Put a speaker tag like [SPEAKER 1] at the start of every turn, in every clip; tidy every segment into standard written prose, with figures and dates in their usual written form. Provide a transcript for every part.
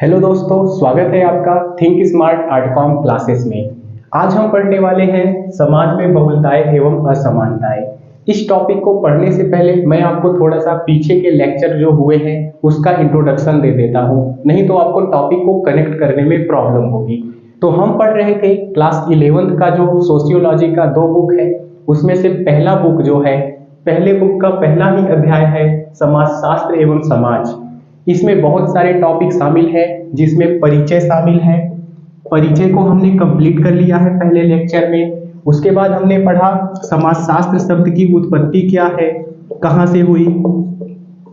[SPEAKER 1] Hello दोस्तों, स्वागत है आपका थिंक स्मार्ट आर्टकॉम क्लासेस में। आज हम पढ़ने वाले हैं समाज में बहुलताएं एवं असमानताएं। इस टॉपिक को पढ़ने से पहले मैं आपको थोड़ा सा पीछे के लेक्चर जो हुए हैं उसका इंट्रोडक्शन दे देता हूं, नहीं तो आपको टॉपिक को कनेक्ट करने में प्रॉब्लम होगी। तो हम पढ़ रहे थे क्लास 11th का जो सोशियोलॉजी का 2 बुक है, उसमें से पहला बुक जो है, पहले बुक का पहला ही अध्याय है समाजशास्त्र एवं समाज। इसमें बहुत सारे टॉपिक शामिल हैं, जिसमें परिचय शामिल है। परिचय को हमने कंप्लीट कर लिया है पहले लेक्चर में। उसके बाद हमने पढ़ा समाजशास्त्र शब्द की उत्पत्ति क्या है, कहाँ से हुई।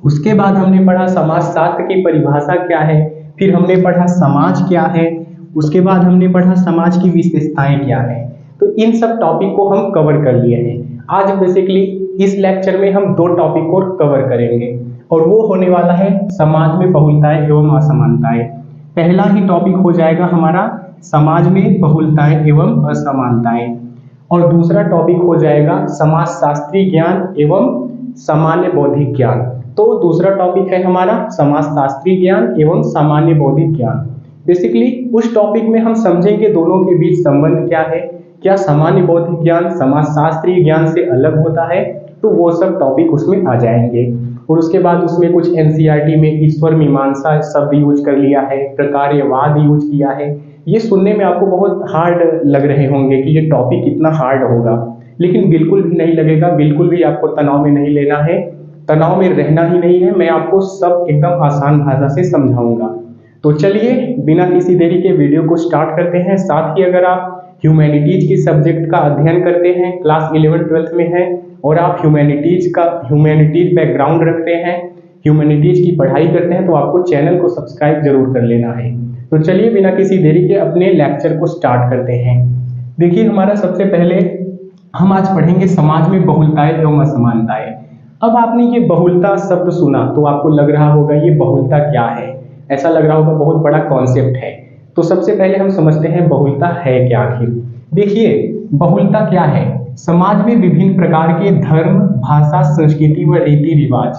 [SPEAKER 1] उसके बाद हमने पढ़ा समाजशास्त्र की परिभाषा क्या है। फिर हमने पढ़ा समाज क्या है। उसके बाद हमने पढ़ा समाज की विशेषताएं क्या है। तो इन सब टॉपिक को हम कवर कर लिए हैं। आज बेसिकली इस लेक्चर में हम 2 टॉपिक को कवर करेंगे और वो होने वाला है समाज में बहुलताएं एवं असमानताएं। पहला ही टॉपिक हो जाएगा हमारा समाज में बहुलताएं एवं असमानताएं, और दूसरा टॉपिक हो जाएगा समाजशास्त्रीय ज्ञान एवं सामान्य बौद्धिक ज्ञान। तो दूसरा टॉपिक है हमारा समाजशास्त्रीय ज्ञान एवं सामान्य बौद्धिक ज्ञान। बेसिकली उस टॉपिक में हम समझेंगे दोनों के बीच संबंध क्या है, क्या सामान्य बौद्धिक ज्ञान समाजशास्त्रीय ज्ञान से अलग होता है, तो वो सब टॉपिक उसमें आ जाएंगे। और उसके बाद उसमें कुछ एनसीईआरटी में ईश्वर मीमांसा शब्द यूज कर लिया है, प्रकार्यवाद यूज किया है। ये सुनने में आपको बहुत हार्ड लग रहे होंगे कि ये टॉपिक कितना हार्ड होगा, लेकिन बिल्कुल भी नहीं लगेगा। बिल्कुल भी आपको तनाव में नहीं लेना है, तनाव में रहना ही नहीं है। मैं आपको सब एकदम आसान भाषा से समझाऊंगा। तो चलिए बिना किसी देरी के वीडियो को स्टार्ट करते हैं। साथ ही अगर आप ह्यूमैनिटीज की सब्जेक्ट का अध्ययन करते हैं, क्लास 11th-12th में है, और आप ह्यूमैनिटीज बैकग्राउंड रखते हैं, ह्यूमैनिटीज की पढ़ाई करते हैं, तो आपको चैनल को सब्सक्राइब जरूर कर लेना है। तो चलिए बिना किसी देरी के अपने लेक्चर को स्टार्ट करते हैं। देखिए, हमारा सबसे पहले हम आज पढ़ेंगे समाज में बहुलताएं एवं असमानताएं। अब आपने ये बहुलता शब्द सुना तो आपको लग रहा होगा ये बहुलता क्या है, ऐसा लग रहा होगा बहुत बड़ा कॉन्सेप्ट है। तो सबसे पहले हम समझते हैं बहुलता है क्या आखिर। देखिए, बहुलता क्या है। समाज में विभिन्न प्रकार के धर्म, भाषा, संस्कृति व रीति रिवाज।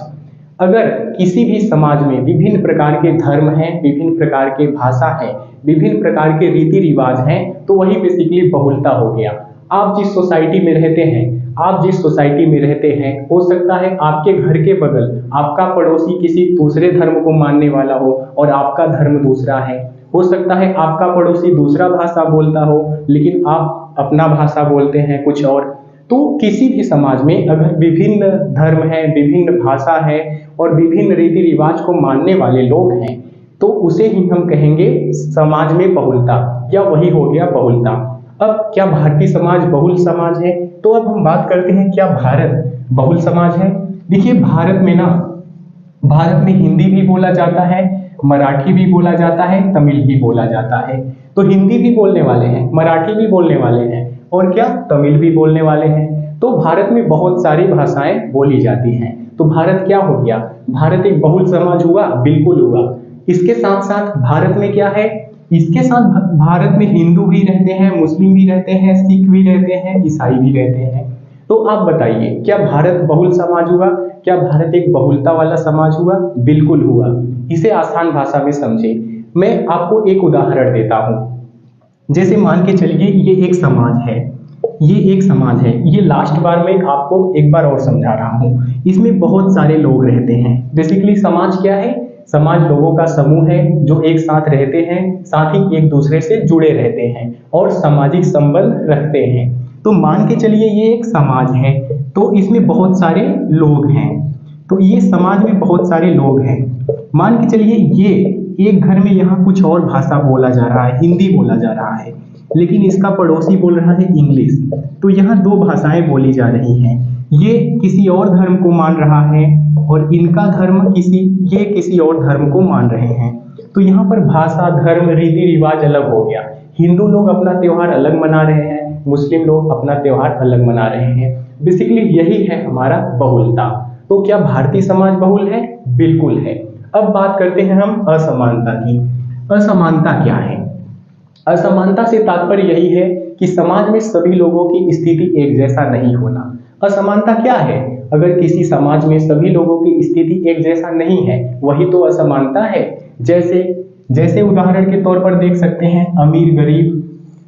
[SPEAKER 1] अगर किसी भी समाज में विभिन्न प्रकार के धर्म हैं, विभिन्न प्रकार के भाषा है, विभिन्न प्रकार के रीति रिवाज हैं, तो वही बेसिकली बहुलता हो गया। आप जिस सोसाइटी में रहते हैं, हो सकता है आपके घर के बगल आपका पड़ोसी किसी दूसरे धर्म को मानने वाला हो और आपका धर्म दूसरा है। हो सकता है आपका पड़ोसी दूसरा भाषा बोलता हो लेकिन आप अपना भाषा बोलते हैं कुछ और। तो किसी भी समाज में अगर विभिन्न धर्म है, विभिन्न भाषा है और विभिन्न रीति रिवाज को मानने वाले लोग हैं, तो उसे ही हम कहेंगे समाज में बहुलता, या वही हो गया बहुलता। अब क्या भारतीय समाज बहुल समाज है? तो अब हम बात करते हैं क्या भारत बहुल समाज है। देखिए, भारत में हिंदी भी बोला जाता है, मराठी भी बोला जाता है, तमिल भी बोला जाता है। तो हिंदी भी बोलने वाले हैं, मराठी भी बोलने वाले हैं, और क्या तमिल भी बोलने वाले हैं। तो भारत में बहुत सारी भाषाएं बोली जाती हैं। तो भारत क्या हो गया? भारत एक बहुल समाज हुआ, बिल्कुल हुआ। इसके साथ साथ भारत में क्या है, इसके साथ भारत में हिंदू भी रहते हैं, मुस्लिम भी रहते हैं, सिख भी रहते हैं, ईसाई भी रहते हैं। तो आप बताइए, क्या भारत बहुल समाज हुआ? क्या भारत एक बहुलता वाला समाज हुआ? बिल्कुल हुआ। इसे आसान भाषा में समझे। मैं आपको एक उदाहरण देता हूं। जैसे मान के चलिए ये एक समाज है, ये लास्ट बार मैं आपको एक बार और समझा रहा हूं। इसमें बहुत सारे लोग रहते हैं। बेसिकली समाज क्या है? समाज लोगों का समूह है जो एक साथ रहते हैं, साथ ही एक दूसरे से जुड़े रहते हैं और सामाजिक संबंध रखते हैं। तो मान के चलिए ये एक समाज है, तो इसमें बहुत सारे लोग हैं। तो ये समाज में बहुत सारे लोग हैं। मान के चलिए ये एक घर में यहाँ कुछ और भाषा बोला जा रहा है, हिंदी बोला जा रहा है, लेकिन इसका पड़ोसी बोल रहा है इंग्लिश। तो यहाँ 2 भाषाएं बोली जा रही हैं। ये किसी और धर्म को मान रहा है और इनका धर्म ये किसी और धर्म को मान रहे हैं। तो यहाँ पर भाषा, धर्म, रीति रिवाज अलग हो गया। हिंदू लोग अपना त्योहार अलग मना रहे हैं, मुस्लिम लोग अपना त्योहार अलग मना रहे हैं। बेसिकली यही है हमारा बहुलता। तो क्या भारतीय समाज बहुल है? बिल्कुल है। अब बात करते हैं हम असमानता की। असमानता क्या है? असमानता से तात्पर्य यही है कि समाज में सभी लोगों की स्थिति एक जैसा नहीं होना। असमानता क्या है? अगर किसी समाज में सभी लोगों की स्थिति एक जैसा नहीं है, वही तो असमानता है। जैसे जैसे उदाहरण के तौर पर देख सकते हैं अमीर गरीब,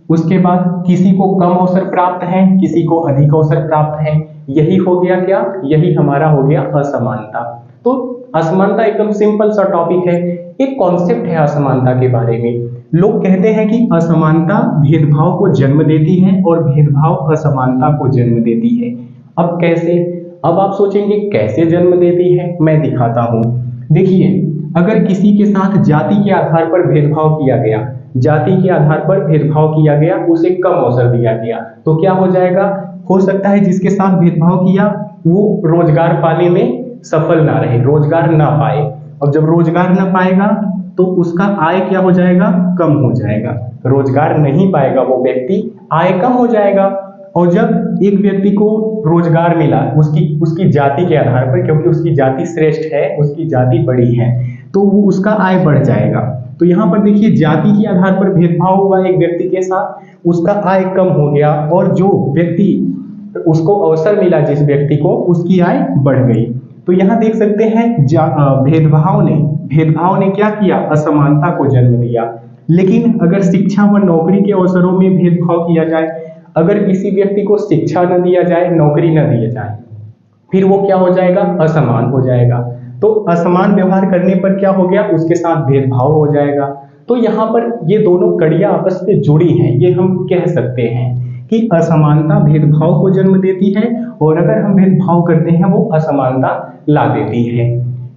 [SPEAKER 1] उसके बाद किसी को कम अवसर प्राप्त है, किसी को अधिक अवसर प्राप्त है। यही हो गया क्या, यही हमारा हो गया असमानता। तो असमानता एकदम सिंपल सा टॉपिक है, एक कॉन्सेप्ट है असमानता के बारे में। लोग कहते हैं कि असमानता भेदभाव को जन्म देती है और भेदभाव असमानता को जन्म देती है। अब कैसे? अब आप सोचेंगे कैसे जन्म देती है, मैं दिखाता हूं। देखिए, अगर किसी के साथ जाति के आधार पर भेदभाव किया गया, जाति के आधार पर भेदभाव किया गया, उसे कम अवसर दिया गया, तो क्या हो जाएगा? हो सकता है जिसके साथ भेदभाव किया वो रोजगार पाने में सफल ना रहे, रोजगार ना पाए। अब जब रोजगार ना पाएगा तो उसका आय क्या हो जाएगा? कम हो जाएगा। रोजगार नहीं पाएगा वो व्यक्ति, आय कम हो जाएगा। और जब एक व्यक्ति को रोजगार मिला उसकी जाति के आधार पर, क्योंकि उसकी जाति श्रेष्ठ है, उसकी जाति बड़ी है, तो वो उसका आय बढ़ जाएगा। तो यहाँ पर देखिए, जाति के आधार पर भेदभाव हुआ एक व्यक्ति के साथ, उसका आय कम हो गया, और जो व्यक्ति उसको अवसर मिला, जिस व्यक्ति को, उसकी आय बढ़ गई। तो यहाँ देख सकते हैं भेदभाव ने क्या किया? असमानता को जन्म दिया। लेकिन अगर शिक्षा व नौकरी के अवसरों में भेदभाव किया जाए, अगर किसी व्यक्ति को शिक्षा न दिया जाए, नौकरी न दिया जाए, फिर वो क्या हो जाएगा? असमान हो जाएगा। तो असमान व्यवहार करने पर क्या हो गया? उसके साथ भेदभाव हो जाएगा। तो यहाँ पर ये दोनों कड़ियां आपस में जुड़ी हैं, ये हम कह सकते हैं कि असमानता भेदभाव को जन्म देती है, और अगर हम भेदभाव करते हैं वो असमानता ला देती है।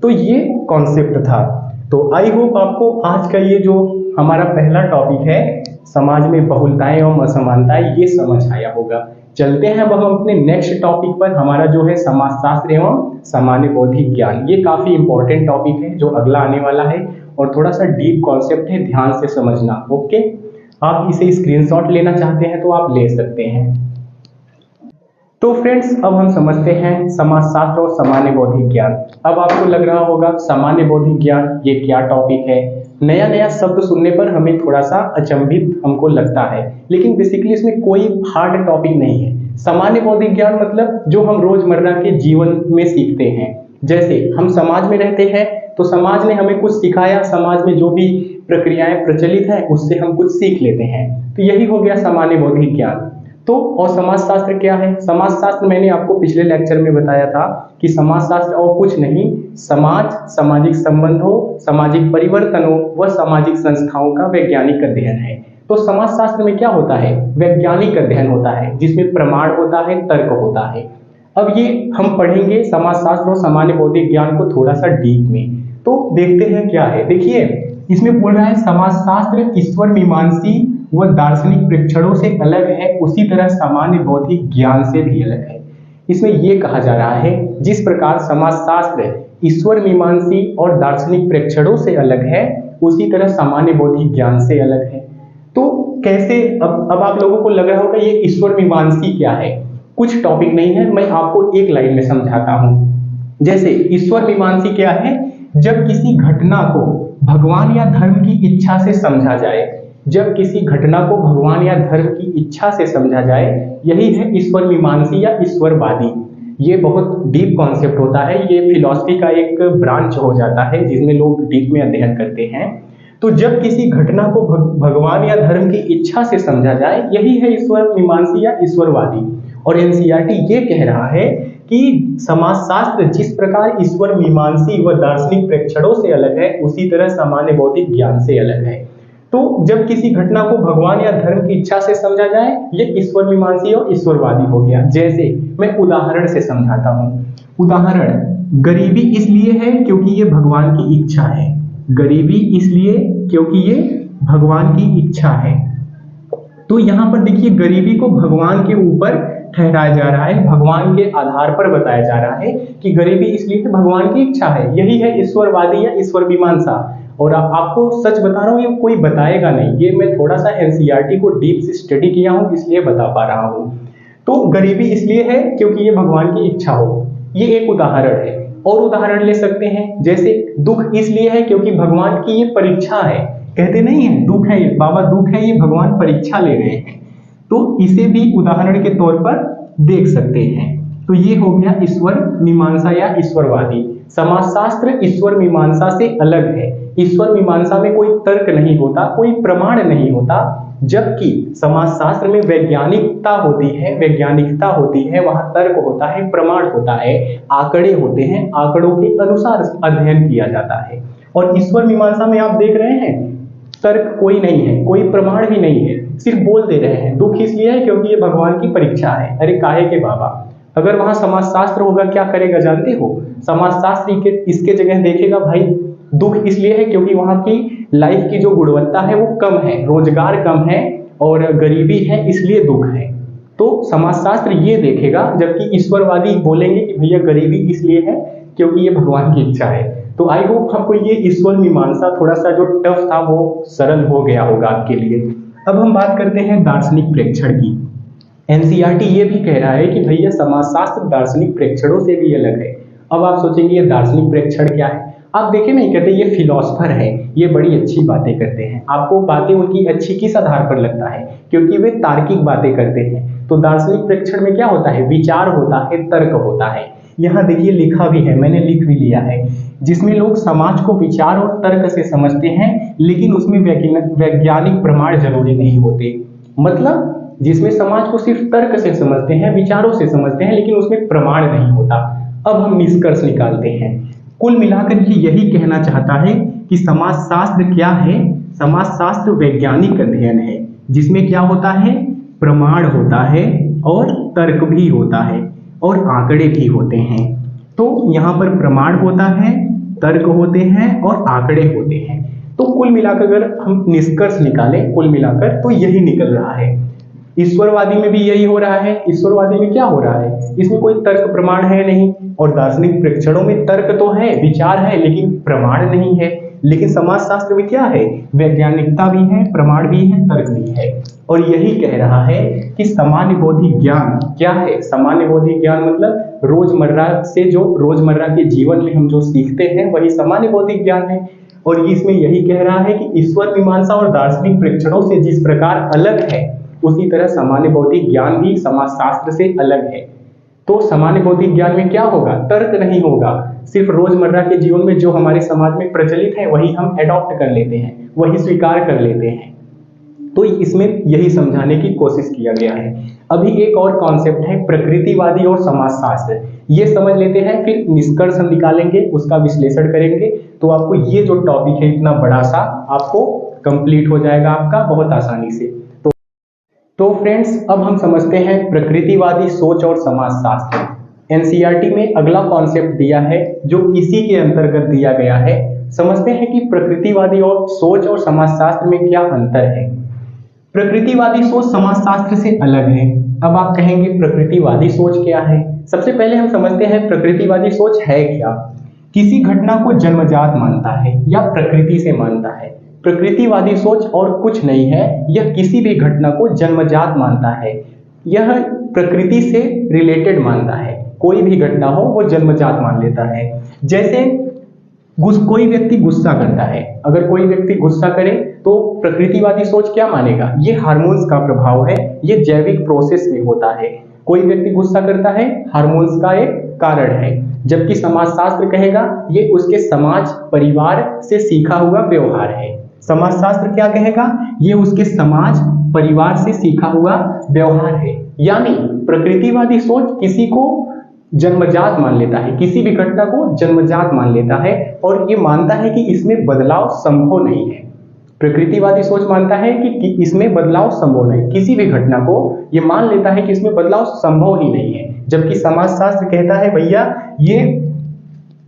[SPEAKER 1] तो ये कॉन्सेप्ट था। तो आई होप आपको आज का ये जो हमारा पहला टॉपिक है, समाज में बहुलताएं एवं असमानताएं, ये समझ आया होगा। चलते हैं अब हम अपने नेक्स्ट टॉपिक पर, हमारा जो है समाजशास्त्र एवं सामान्य बौद्धिक ज्ञान। ये काफी इंपॉर्टेंट टॉपिक है जो अगला आने वाला है, और थोड़ा सा डीप कॉन्सेप्ट है, ध्यान से समझना। ओके, आप इसे स्क्रीनशॉट लेना चाहते हैं तो आप ले सकते हैं। तो फ्रेंड्स, अब हम समझते हैं समाजशास्त्र और सामान्य बौद्धिक ज्ञान। अब आपको लग रहा होगा सामान्य बौद्धिक ज्ञान ये क्या टॉपिक है? नया नया शब्द सुनने पर हमें थोड़ा सा अचंभित हमको लगता है, लेकिन बेसिकली इसमें कोई हार्ड टॉपिक नहीं है। सामान्य बौद्धिक ज्ञान मतलब जो हम रोजमर्रा के जीवन में सीखते हैं। जैसे हम समाज में रहते हैं तो समाज ने हमें कुछ सिखाया, समाज में जो भी प्रक्रियाएं प्रचलित हैं उससे हम कुछ सीख लेते हैं, तो यही हो गया सामान्य बौद्धिक ज्ञान। तो और समाजशास्त्र क्या है? समाजशास्त्र मैंने आपको पिछले लेक्चर में बताया था कि समाजशास्त्र और कुछ नहीं, समाज, सामाजिक संबंधों, सामाजिक परिवर्तनों व सामाजिक संस्थाओं का वैज्ञानिक अध्ययन है। तो समाजशास्त्र में क्या होता है? वैज्ञानिक अध्ययन होता है, जिसमें प्रमाण होता है, तर्क होता है। अब ये हम पढ़ेंगे समाजशास्त्र और सामान्य बौद्धिक ज्ञान को थोड़ा सा डीप में। तो देखते हैं क्या है। देखिए, इसमें बोल रहा है समाजशास्त्र ईश्वर मीमांसी व दार्शनिक प्रेक्षणों से अलग है, उसी तरह सामान्य बौद्धिक ज्ञान से भी अलग है। इसमें यह कहा जा रहा है जिस प्रकार समाजशास्त्र ईश्वर मीमांसी और दार्शनिक प्रेक्षणों से अलग है, उसी तरह सामान्य बौद्धिक ज्ञान से अलग है। तो कैसे? अब आप लोगों को लग रहा होगा ये ईश्वर मीमांसी क्या है? कुछ टॉपिक नहीं है, मैं आपको एक लाइन में समझाता हूं। जैसे ईश्वर मीमांसी क्या है? जब किसी घटना को भगवान या धर्म की इच्छा से समझा जाए, जब किसी घटना को भगवान या धर्म की इच्छा से समझा जाए, यही है ईश्वर मीमांसी या ईश्वरवादी। ये बहुत डीप कॉन्सेप्ट होता है, ये फिलॉसफी का एक ब्रांच हो जाता है जिसमें लोग डीप में अध्ययन करते हैं। तो जब किसी घटना को भगवान या धर्म की इच्छा से समझा जाए, यही है ईश्वर मीमांसी या ईश्वरवादी। और एनसीईआरटी ये कह रहा है कि समाजशास्त्र जिस प्रकार ईश्वर मीमांसी व दार्शनिक प्रेक्षणों से अलग है, उसी तरह सामान्य बौद्धिक ज्ञान से अलग है। तो जब किसी घटना को भगवान या धर्म की इच्छा से समझा जाए, ये ईश्वर मीमांसी और ईश्वरवादी हो गया। जैसे मैं उदाहरण से समझाता हूँ। उदाहरण, गरीबी इसलिए है क्योंकि ये भगवान की इच्छा है। गरीबी इसलिए क्योंकि ये भगवान की इच्छा है। तो यहाँ पर देखिए, गरीबी को भगवान के ऊपर ठहराया जा रहा है, भगवान के आधार पर बताया जा रहा है कि गरीबी इसलिए भगवान की इच्छा है। यही है ईश्वरवादी या ईश्वर मीमांसा। और आपको सच बता रहा हूँ, ये कोई बताएगा नहीं, ये मैं थोड़ा सा एनसीईआरटी को डीप से स्टडी किया हूँ, इसलिए बता पा रहा हूँ। तो गरीबी इसलिए है क्योंकि ये भगवान की इच्छा हो, ये एक उदाहरण है। और उदाहरण ले सकते हैं, जैसे दुख इसलिए है क्योंकि भगवान की ये परीक्षा है। कहते नहीं है दुख है बाबा, दुख है, ये भगवान परीक्षा ले रहे हैं। तो इसे भी उदाहरण के तौर पर देख सकते हैं। तो ये हो गया ईश्वर मीमांसा या ईश्वरवादी। समाजशास्त्र ईश्वर मीमांसा से अलग है। ईश्वर मीमांसा में कोई तर्क नहीं होता, कोई प्रमाण नहीं होता, जबकि समाजशास्त्र में वैज्ञानिकता होती है, वैज्ञानिकता होती है, वहां तर्क होता है, प्रमाण होता है, आंकड़े होते हैं, आंकड़ों के अनुसार अध्ययन किया जाता है। और ईश्वर मीमांसा में आप देख रहे हैं तर्क कोई नहीं है, कोई प्रमाण भी नहीं है, सिर्फ बोल दे रहे हैं। दुख इसलिए है क्योंकि ये भगवान की परीक्षा है। अरे काहे के बाबा, अगर वहां समाजशास्त्र होगा क्या करेगा जानते हो? समाजशास्त्र इसके जगह देखेगा भाई दुख इसलिए है क्योंकि वहां की लाइफ की जो गुणवत्ता है वो कम है, रोजगार कम है और गरीबी है, इसलिए दुख है। तो समाजशास्त्र ये देखेगा, जबकि ईश्वरवादी बोलेंगे कि भैया गरीबी इसलिए है क्योंकि ये भगवान की इच्छा है। तो आई होप आपको ये ईश्वर मीमांसा थोड़ा सा जो टफ था वो सरल हो गया होगा आपके लिए। अब हम बात करते हैं दार्शनिक प्रेक्षण की। एनसीईआरटी ये भी कह रहा है कि भैया समाजशास्त्र दार्शनिक प्रेक्षणों से भी अलग है। अब आप सोचेंगे ये दार्शनिक प्रेक्षण क्या है? आप देखें नहीं कहते ये फिलोसफर है, ये बड़ी अच्छी बातें करते हैं। आपको बातें उनकी अच्छी किस आधार पर लगता है? क्योंकि वे तार्किक बातें करते हैं। तो दार्शनिक प्रेक्षण में क्या होता है? विचार होता है, तर्क होता है। यहाँ देखिए लिखा भी है, मैंने लिख भी लिया है, जिसमें लोग समाज को विचार और तर्क से समझते हैं, लेकिन उसमें वैज्ञानिक प्रमाण जरूरी नहीं होते। मतलब जिसमें समाज को सिर्फ तर्क से समझते हैं, विचारों से समझते हैं, लेकिन उसमें प्रमाण नहीं होता। अब हम निष्कर्ष निकालते हैं। कुल मिलाकर ये यही कहना चाहता है कि समाजशास्त्र क्या है? समाजशास्त्र वैज्ञानिक अध्ययन है, जिसमें क्या होता है? प्रमाण होता है और तर्क भी होता है और आंकड़े भी होते हैं। तो यहाँ पर प्रमाण होता है, तर्क होते हैं और आंकड़े होते हैं। तो कुल मिलाकर अगर हम निष्कर्ष निकालें, कुल मिलाकर तो यही निकल रहा है। ईश्वरवादी में भी यही हो रहा है। ईश्वरवादी में क्या हो रहा है? इसमें कोई तर्क प्रमाण है नहीं, और दार्शनिक प्रेक्षणों में तर्क तो है, विचार है, लेकिन प्रमाण नहीं है। लेकिन समाजशास्त्र में क्या है? वैज्ञानिकता भी है, प्रमाण भी है, तर्क भी है। और यही कह रहा है कि सामान्य बौद्धिक ज्ञान क्या है? सामान्य बौद्धिक ज्ञान मतलब रोजमर्रा से जो रोजमर्रा के जीवन में हम जो सीखते हैं वही सामान्य बौद्धिक ज्ञान है। और इसमें यही कह रहा है कि ईश्वर मीमांसा और दार्शनिक प्रेक्षणों से जिस प्रकार अलग है, उसी तरह सामान्य बौद्धिक ज्ञान भी समाजशास्त्र से अलग है। तो सामान्य बौद्धिक ज्ञान में क्या होगा? तर्क नहीं होगा, सिर्फ रोजमर्रा के जीवन में जो हमारे समाज में प्रचलित है वही हम एडॉप्ट कर लेते हैं, वही स्वीकार कर लेते हैं। तो इसमें यही समझाने की कोशिश किया गया है। अभी एक और कॉन्सेप्ट है प्रकृतिवादी और समाजशास्त्र, ये समझ लेते हैं, फिर निष्कर्ष हम निकालेंगे, उसका विश्लेषण करेंगे। तो आपको ये जो टॉपिक है इतना बड़ा सा आपको कंप्लीट हो जाएगा आपका बहुत आसानी से। तो फ्रेंड्स अब हम समझते हैं प्रकृतिवादी सोच और समाजशास्त्र। एनसीईआरटी में अगला कॉन्सेप्ट दिया है जो इसी के अंतर्गत दिया गया है। समझते हैं कि प्रकृतिवादी और सोच और समाजशास्त्र में क्या अंतर है। प्रकृतिवादी सोच समाजशास्त्र से अलग है। अब आप कहेंगे प्रकृतिवादी सोच क्या है? सबसे पहले हम समझते हैं प्रकृतिवादी सोच है क्या। किसी घटना को जन्मजात मानता है या प्रकृति से मानता है। प्रकृतिवादी सोच और कुछ नहीं है, यह किसी भी घटना को जन्मजात मानता है, यह प्रकृति से रिलेटेड मानता है। कोई भी घटना हो वो जन्मजात मान लेता है। जैसे कोई व्यक्ति गुस्सा करता है, अगर कोई व्यक्ति गुस्सा करे तो प्रकृतिवादी सोच क्या मानेगा? ये हार्मोन्स का प्रभाव है, ये जैविक प्रोसेस में होता है। कोई व्यक्ति गुस्सा करता है, हार्मोन्स का एक कारण है। जबकि समाजशास्त्र कहेगा ये उसके समाज परिवार से सीखा हुआ व्यवहार है। समाजशास्त्र क्या कहेगा? ये उसके समाज परिवार से सीखा हुआ व्यवहार है। यानी प्रकृतिवादी सोच किसी को जन्मजात मान लेता है, किसी भी घटना को जन्मजात मान लेता है और ये मानता है कि इसमें बदलाव संभव नहीं है। प्रकृतिवादी सोच मानता है कि इसमें बदलाव संभव नहीं, किसी भी घटना को ये मान लेता है कि इसमें बदलाव संभव ही नहीं है। जबकि समाजशास्त्र कहता है भैया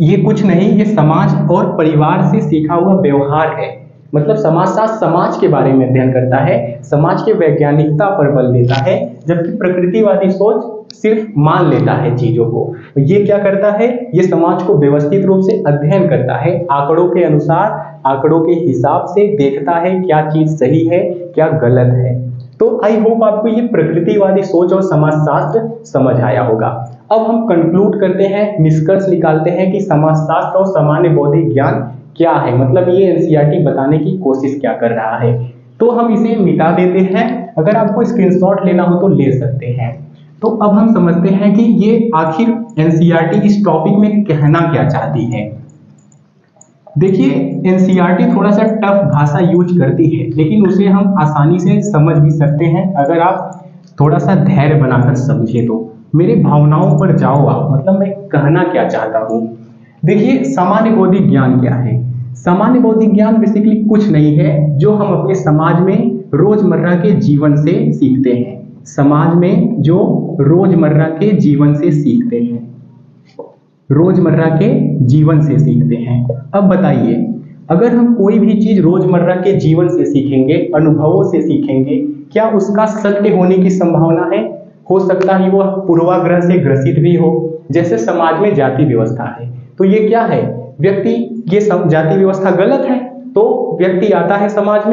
[SPEAKER 1] ये कुछ नहीं, ये समाज और परिवार से सीखा हुआ व्यवहार है। मतलब समाजशास्त्र समाज के बारे में अध्ययन करता है, समाज के वैज्ञानिकता पर बल देता है, जबकि प्रकृतिवादी सोच सिर्फ मान लेता है चीजों को। ये क्या करता है? ये समाज को व्यवस्थित रूप से अध्ययन करता है, आंकड़ों के अनुसार, आंकड़ों के हिसाब से देखता है क्या चीज सही है क्या गलत है। तो आई होप आपको ये प्रकृतिवादी सोच और समाजशास्त्र समझ आया होगा। अब हम कंक्लूड करते हैं, निष्कर्ष निकालते हैं कि समाजशास्त्र और सामान्य बौद्धिक ज्ञान क्या है। मतलब ये एनसीईआरटी बताने की कोशिश क्या कर रहा है। तो हम इसे मिटा देते हैं, अगर आपको स्क्रीनशॉट लेना हो तो ले सकते हैं। तो अब हम समझते हैं कि ये आखिर एनसीईआरटी इस टॉपिक में कहना क्या चाहती है। देखिए, एनसीईआरटी थोड़ा सा टफ भाषा यूज करती है, लेकिन उसे हम आसानी से समझ भी सकते हैं अगर आप थोड़ा सा धैर्य बनाकर समझे तो। मेरे भावनाओं पर जाओ आप, मतलब मैं कहना क्या चाहता हूँ। देखिए, सामान्य बौद्धिक ज्ञान क्या है? सामान्य बौद्धिक ज्ञान बेसिकली कुछ नहीं है जो हम अपने समाज में रोजमर्रा के जीवन से सीखते हैं। समाज में जो रोजमर्रा के जीवन से सीखते हैं, रोजमर्रा के जीवन से सीखते हैं। अब बताइए, अगर हम कोई भी चीज रोजमर्रा के जीवन से सीखेंगे, अनुभवों से सीखेंगे, क्या उसका सत्य होने की संभावना है? हो सकता है वो पूर्वाग्रह से ग्रसित भी हो। जैसे समाज में जाति व्यवस्था है, तो ये क्या है? व्यक्ति, ये जाति व्यवस्था गलत है, तो व्यक्ति आता है समाज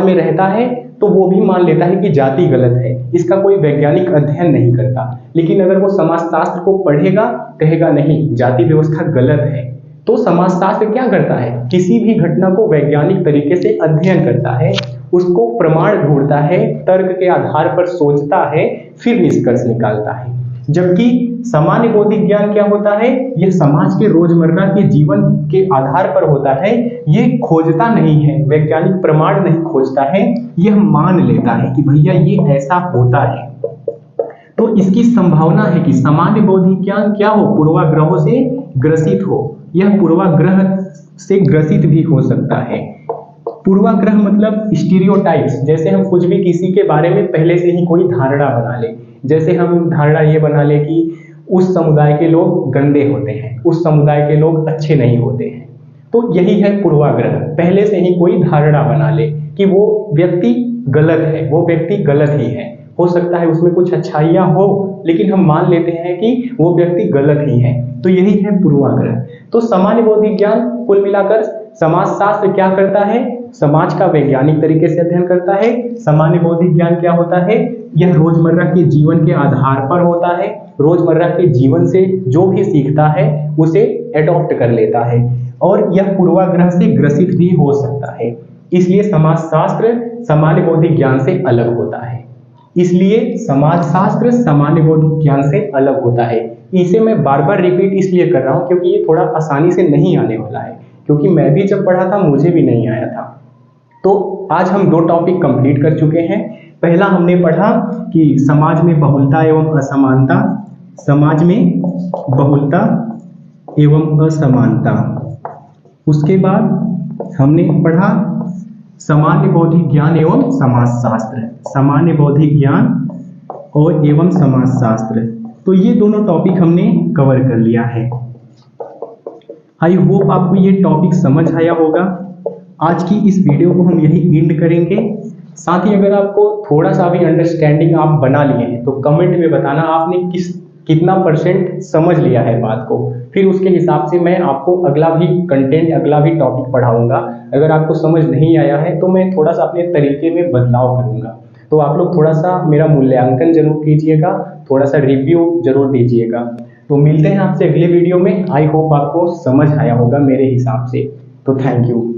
[SPEAKER 1] में रहता है, तो वो भी मान लेता है कि जाति गलत है, इसका कोई वैज्ञानिक अध्ययन नहीं करता। लेकिन अगर वो समाजशास्त्र को पढ़ेगा, कहेगा नहीं जाति व्यवस्था गलत है, तो समाजशास्त्र क्या करता है? किसी भी घटना को वैज्ञानिक तरीके से अध्ययन करता है, उसको प्रमाण ढूंढता है, तर्क के आधार पर सोचता है, फिर निष्कर्ष निकालता है। जबकि सामान्य बौद्धिक ज्ञान क्या होता है? यह समाज के रोजमर्रा के जीवन के आधार पर होता है। ये खोजता नहीं है, वैज्ञानिक प्रमाण नहीं खोजता है, यह मान लेता है कि भैया ये ऐसा होता है। तो इसकी संभावना है कि सामान्य बौद्धिक ज्ञान क्या हो? पूर्वाग्रहों से ग्रसित हो। यह पूर्वाग्रह से ग्रसित भी हो सकता है। पूर्वाग्रह मतलब स्टीरियोटाइप्स, जैसे हम कुछ भी किसी के बारे में पहले से ही कोई धारणा बना ले। जैसे हम धारणा ये बना ले कि उस समुदाय के लोग गंदे होते हैं, उस समुदाय के लोग अच्छे नहीं होते हैं, तो यही है पूर्वाग्रह। पहले से ही कोई धारणा बना ले कि वो व्यक्ति गलत है, वो व्यक्ति गलत ही है। हो सकता है उसमें कुछ अच्छाइयाँ हो, लेकिन हम मान लेते हैं कि वो व्यक्ति गलत ही है, तो यही है पूर्वाग्रह। तो सामान्य बौद्धिक ज्ञान कुल मिलाकर समाजशास्त्र क्या करता है? समाज का वैज्ञानिक तरीके से अध्ययन करता है। सामान्य बौद्धिक ज्ञान क्या होता है? यह रोजमर्रा के जीवन के आधार पर होता है। रोजमर्रा के जीवन से जो भी सीखता है उसे एडॉप्ट कर लेता है, और यह पूर्वाग्रह से ग्रसित भी हो सकता है। इसलिए समाजशास्त्र सामान्य बौद्धिक ज्ञान से अलग होता है। इसलिए समाजशास्त्र सामान्य बौद्धिक ज्ञान से अलग होता है। इसे मैं बार बार रिपीट इसलिए कर रहा हूँ क्योंकि ये थोड़ा आसानी से नहीं आने वाला है, क्योंकि मैं भी जब पढ़ा था मुझे भी नहीं आया था। तो आज हम 2 टॉपिक कंप्लीट कर चुके हैं। पहला हमने पढ़ा कि समाज में बहुलता एवं असमानता, समाज में बहुलता एवं असमानता। उसके बाद हमने पढ़ा सामान्य बौद्धिक ज्ञान एवं समाजशास्त्र, सामान्य बौद्धिक ज्ञान और एवं समाजशास्त्र। तो ये दोनों टॉपिक हमने कवर कर लिया है। आई होप आपको ये टॉपिक समझ आया होगा। आज की इस वीडियो को हम यही एंड करेंगे। साथ ही अगर आपको थोड़ा सा भी अंडरस्टैंडिंग आप बना लिए हैं तो कमेंट में बताना आपने कितना % समझ लिया है बात को। फिर उसके हिसाब से मैं आपको अगला भी कंटेंट, अगला भी टॉपिक पढ़ाऊंगा। अगर आपको समझ नहीं आया है तो मैं थोड़ा सा अपने तरीके में बदलाव करूंगा। तो आप लोग थोड़ा सा मेरा मूल्यांकन जरूर कीजिएगा, थोड़ा सा रिव्यू जरूर दीजिएगा। तो मिलते हैं आपसे अगले वीडियो में। आई होप आपको समझ आया होगा मेरे हिसाब से। तो थैंक यू।